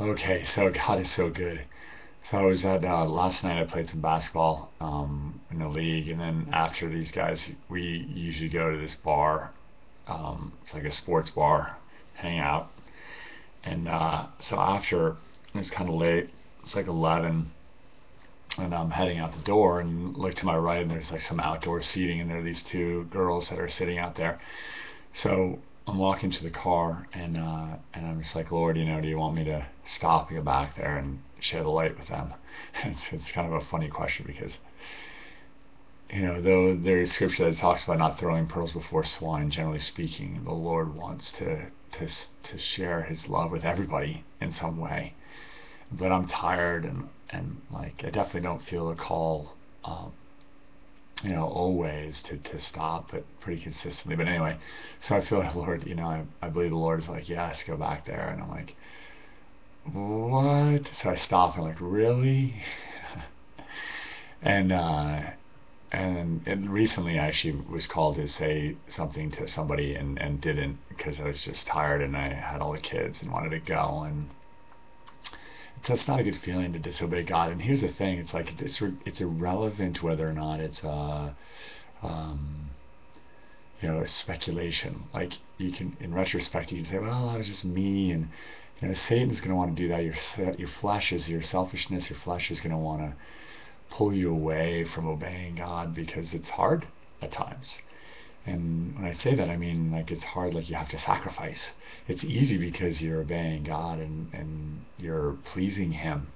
Okay, so God is so good. So I was at last night. I played some basketball in the league, and then after these guys, we usually go to this bar. It's like a sports bar, hang out. And so after, it's kind of late. It's like 11, and I'm heading out the door, and look to my right, and there's like some outdoor seating, and there are these two girls that are sitting out there. So I'm walking to the car, and I'm just like, Lord, do you want me to stop and go back there and share the light with them? And it's kind of a funny question because though there's scripture that talks about not throwing pearls before swine, generally speaking, the Lord wants to share His love with everybody in some way. But I'm tired, and like I definitely don't feel a call. Always to stop, but pretty consistently. But anyway, so I feel like Lord, I believe the Lord is like, yes, go back there. And I'm like, what? So I stop and I'm like, really? and recently I actually was called to say something to somebody and didn't because I was just tired and I had all the kids and wanted to go, and that's not a good feeling to disobey God. And here's the thing: it's like it's irrelevant whether or not it's um, speculation. Like you can, in retrospect, you can say, well, that was just me, and Satan's going to want to do that. Your flesh is your selfishness. Your flesh is going to want to pull you away from obeying God because it's hard at times. And when I say that, I mean like it's hard, like you have to sacrifice. It's easy because you're obeying God and you're pleasing Him.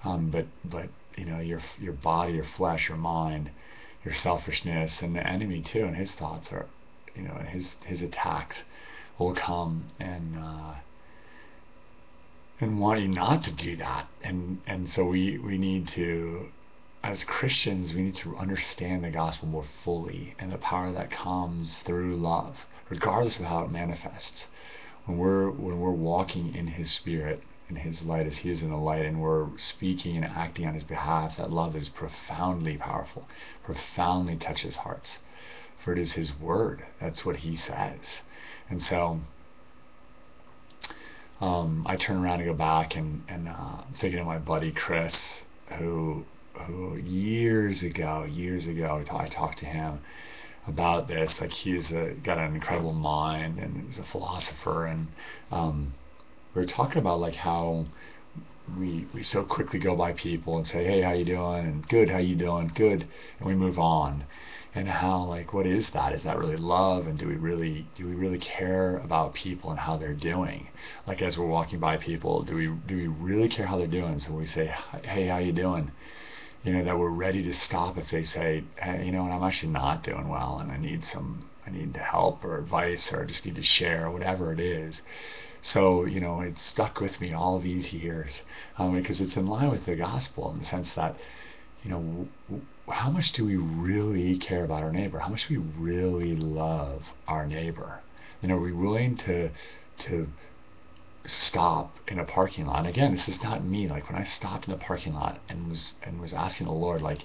But your body, your flesh, your mind, your selfishness, and the enemy too, and his thoughts are, and his attacks will come and want you not to do that. And so we need to, as Christians, we need to understand the gospel more fully and the power that comes through love, regardless of how it manifests. When we're walking in His Spirit, in His light, as He is in the light, and we're speaking and acting on His behalf, that love is profoundly powerful, profoundly touches hearts. For it is His word. That's what He says. And so I turn around and go back, and I'm thinking of my buddy Chris, who years ago, I talked to him about this. Like he's got an incredible mind, and he's a philosopher, and we were talking about like how we so quickly go by people and say, hey, how you doing? And good, how you doing? Good, and we move on. And how, like, what is that? Is that really love? And do we really care about people and how they're doing? Like as we're walking by people, do we really care how they're doing? So we say, hey, how you doing? That we're ready to stop if they say, hey, and I'm actually not doing well, and I need help or advice, or I just need to share, whatever it is. So it's stuck with me all these years, because it's in line with the gospel in the sense that how much do we really care about our neighbor? How much do we really love our neighbor? Are we willing to stop in a parking lot? And again, this is not me. Like when I stopped in the parking lot and was asking the Lord, like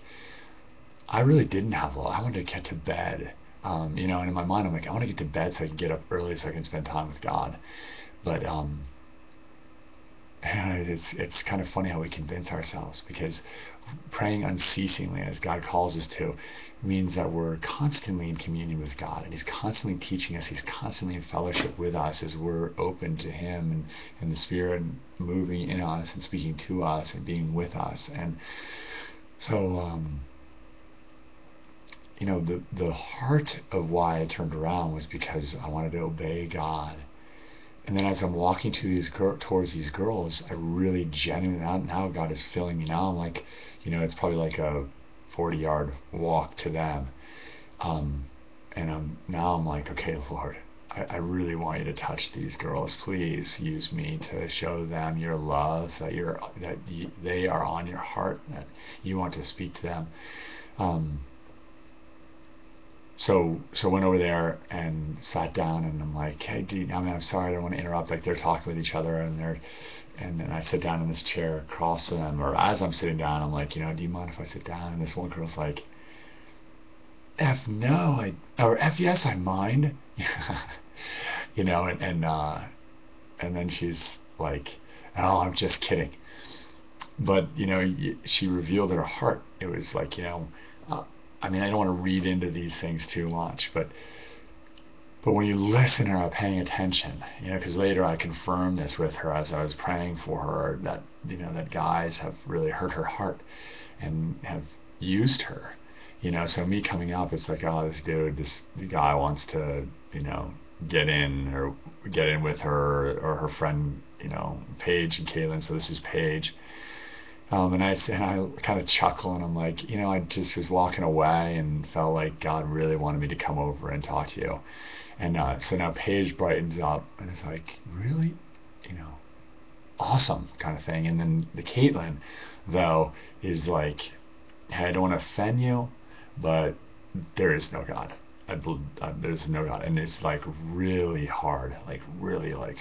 I really didn't have love. I wanted to get to bed. And in my mind I'm like, I want to get to bed so I can get up early so I can spend time with God. But it's kind of funny how we convince ourselves, because praying unceasingly, as God calls us to, means that we're constantly in communion with God, and He's constantly teaching us. He's constantly in fellowship with us as we're open to Him and the Spirit moving in us and speaking to us and being with us. And so the heart of why I turned around was because I wanted to obey God. And then as I'm walking towards these girls, I really genuinely, now God is filling me. Now I'm like, it's probably like a 40-yard walk to them. And I'm like, okay, Lord, I really want you to touch these girls. Please use me to show them your love, they are on your heart, that you want to speak to them. So I went over there and sat down, and I'm like, hey, I'm sorry, I don't want to interrupt. Like they're talking with each other, and then I sit down in this chair across from them, or as I'm sitting down, I'm like, do you mind if I sit down? And this one girl's like, F no, or F yes, I mind. And then she's like, oh, I'm just kidding. But, she revealed her heart. It was like, I mean, I don't want to read into these things too much, but when you listen and are paying attention, because later I confirmed this with her as I was praying for her, that, that guys have really hurt her heart and have used her. So me coming up, it's like, oh, this guy wants to, get in with her or her friend, Paige and Caitlin. So this is Paige. And I kind of chuckle, and I'm like, I just was walking away and felt like God really wanted me to come over and talk to you. And so now Paige brightens up, and it's like, really? Awesome kind of thing. And then the Caitlin, though, is like, hey, I don't want to offend you, but there is no God. There's no God. And it's like really hard, like really like,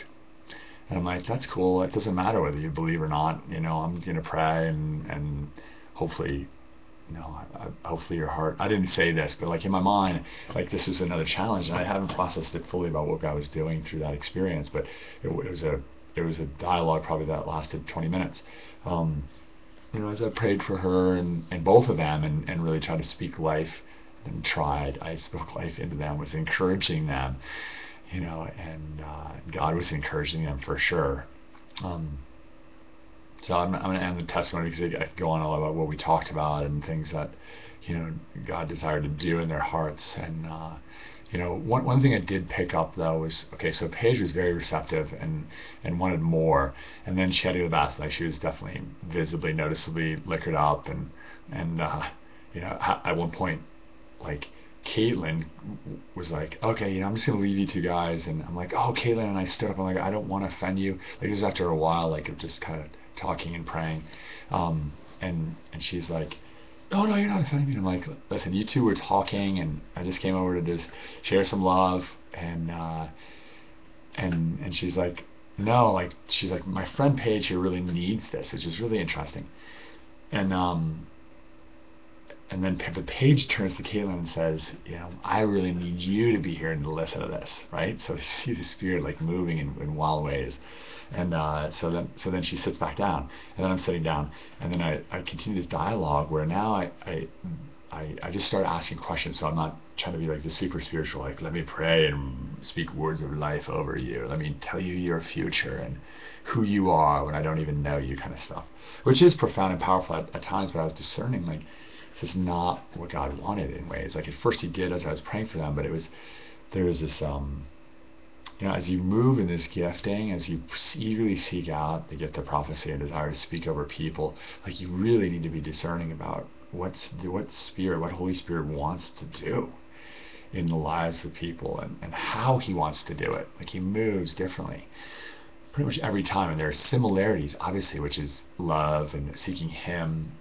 and I'm like, that's cool. It doesn't matter whether you believe or not. I'm going to pray and hopefully, hopefully your heart, I didn't say this, but like in my mind, like this is another challenge, and I haven't processed it fully about what God was doing through that experience, but it was a dialogue probably that lasted 20 minutes. As I prayed for her and both of them and really tried to speak life and I spoke life into them, was encouraging them, and God was encouraging them for sure. So I'm going to end the testimony because I could go on all about what we talked about and things that, God desired to do in their hearts. And, one thing I did pick up though was, okay, so Paige was very receptive and wanted more. And then she had to go to the bathroom. Like she was definitely visibly, noticeably liquored up. And at one point, like, Caitlin was like, okay, I'm just gonna leave you two guys, and I'm like, oh, Caitlin, and I stood up, I'm like, I don't want to offend you. Like this is after a while, like of just kind of talking and praying, and she's like, no, you're not offending me. And I'm like, listen, you two were talking, and I just came over to just share some love, and she's like, no, like she's like, my friend Paige here really needs this, which is really interesting, and then Paige turns to Caitlin and says, I really need you to be here and to listen to this, right? So see the Spirit like moving in wild ways. And so then she sits back down, and then I'm sitting down, and then I continue this dialogue where now I just start asking questions. So I'm not trying to be like the super spiritual, like let me pray and speak words of life over you, let me tell you your future and who you are when I don't even know you kind of stuff, which is profound and powerful at times, but I was discerning like, this is not what God wanted in ways. Like at first he did as I was praying for them, but there was this, as you move in this gifting, as you eagerly seek out the gift of prophecy and desire to speak over people, like you really need to be discerning about what Holy Spirit wants to do in the lives of people and how he wants to do it. Like he moves differently pretty much every time, and there are similarities, obviously, which is love and seeking him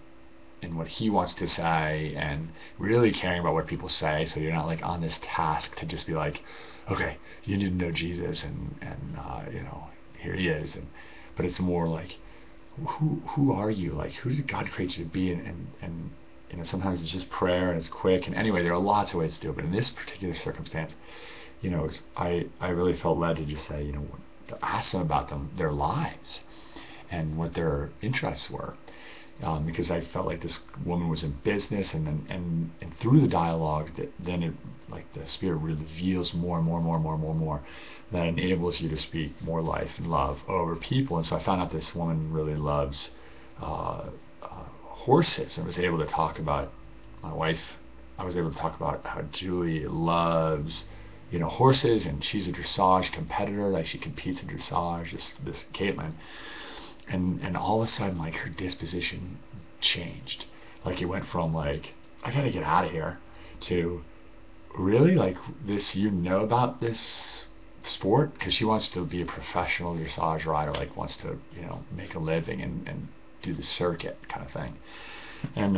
and what he wants to say and really caring about what people say, so you're not like on this task to just be like, okay, you need to know Jesus and here he is, but it's more like who are you, like who did God create you to be, and sometimes it's just prayer and it's quick, and anyway there are lots of ways to do it, but in this particular circumstance I really felt led to just say, to ask them about their lives and what their interests were. Because I felt like this woman was in business, and through the dialogue, then it, like the Spirit reveals more and more that enables you to speak more life and love over people. And so I found out this woman really loves horses, and was able to talk about my wife. I was able to talk about how Julie loves horses, and she's a dressage competitor, like she competes in dressage, this Caitlin. And all of a sudden, like, her disposition changed. Like, it went from, like, I gotta get out of here, to, really? Like, about this sport? Because she wants to be a professional dressage rider, like, wants to, make a living and do the circuit kind of thing. And,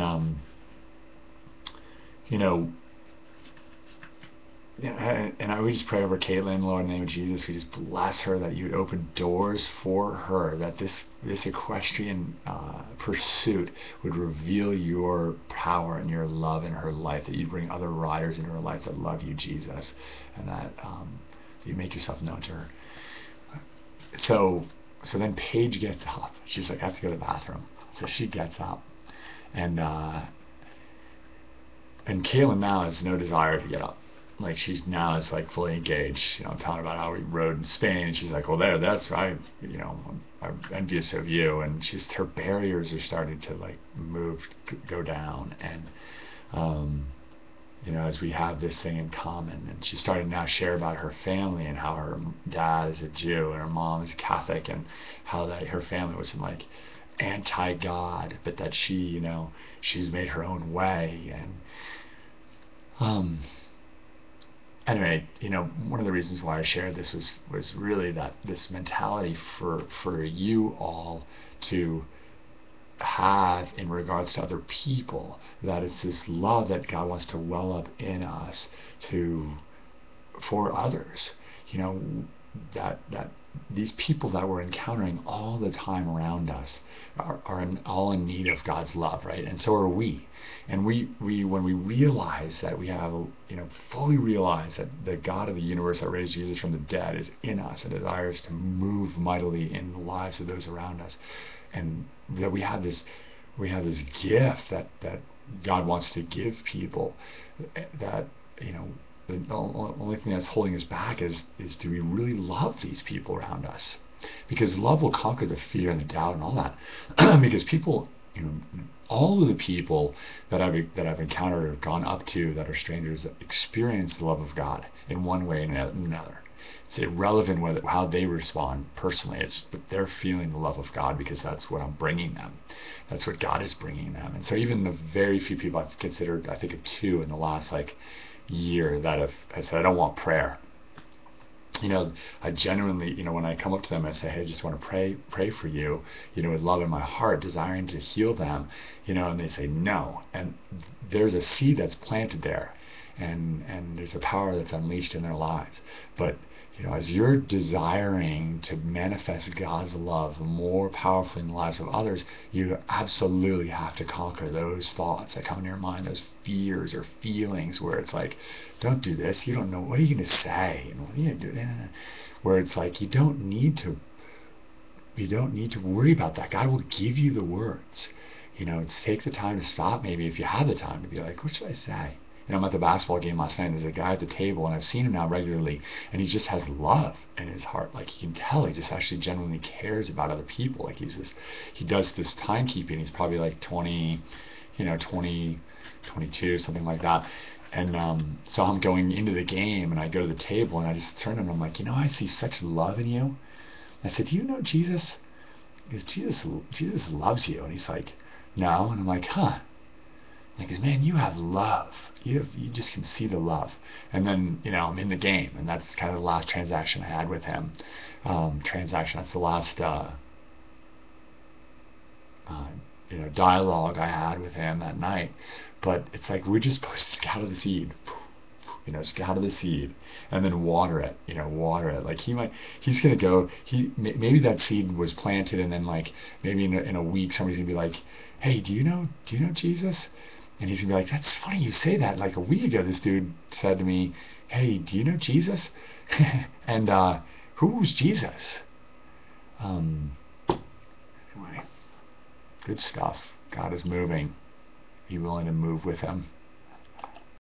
and I would just pray over Caitlin, Lord, in the name of Jesus, we just bless her, that you would open doors for her, that this equestrian pursuit would reveal your power and your love in her life, that you'd bring other riders into her life that love you, Jesus, and that you make yourself known to her. So so then Paige gets up. She's like, I have to go to the bathroom. So she gets up, and Kaylin now has no desire to get up. Like, she's now is like fully engaged. I'm telling about how we rode in Spain, and she's like, well, that's I'm envious of you. And her barriers are starting to like move, go down, and as we have this thing in common, and she's starting to now share about her family and how her dad is a Jew and her mom is Catholic, and how that her family was like anti-God, but that she's made her own way. And anyway, one of the reasons why I shared this was really that this mentality for you all to have in regards to other people, that it's this love that God wants to well up in us for others. That these people that we're encountering all the time around us are all in need of God's love, right? And so are we. And we when we realize that we have, fully realize that the God of the universe that raised Jesus from the dead is in us and desires to move mightily in the lives of those around us, and that we have this gift that God wants to give people, that the only thing that's holding us back is do we really love these people around us? Because love will conquer the fear and the doubt and all that. Because people, all of the people that I've encountered or gone up to that are strangers that experience the love of God in one way or another. It's irrelevant how they respond personally. But they're feeling the love of God, because that's what I'm bringing them. That's what God is bringing them. And so even the very few people I've considered, I think of two in the last year that have said, I don't want prayer. I genuinely, when I come up to them and say, hey, I just want to pray for you, with love in my heart, desiring to heal them, and they say no. And there's a seed that's planted there, and there's a power that's unleashed in their lives. But as you're desiring to manifest God's love more powerfully in the lives of others, you absolutely have to conquer those thoughts that come in your mind, those fears or feelings where it's like, don't do this, you don't know, what are you going to say, and what are you going to do? Where it's like, you don't need to worry about that. God will give you the words. Take the time to stop, maybe if you have the time, to be like, what should I say? I'm at the basketball game last night, and there's a guy at the table, and I've seen him now regularly, and he just has love in his heart. Like, you can tell he just actually genuinely cares about other people. Like, he does this timekeeping. He's probably like 20, 22, something like that. And so I'm going into the game, and I go to the table, and I just turn to him, and I'm like, I see such love in you. I said, do you know Jesus? Because Jesus loves you. And he's like, no. And I'm like, huh. Because, man, you have love. You just can see the love. And then, I'm in the game, and that's kind of the last transaction I had with him. That's the last dialogue I had with him that night. But it's like, we're just supposed to scatter the seed. Scatter the seed and then water it. Water it. Like, he's gonna go. Maybe that seed was planted, and then maybe in a week somebody's gonna be like, hey, do you know Jesus? And he's going to be like, that's funny you say that. Like, a week ago, this dude said to me, hey, do you know Jesus? And who was Jesus? Anyway, good stuff. God is moving. Be willing to move with him.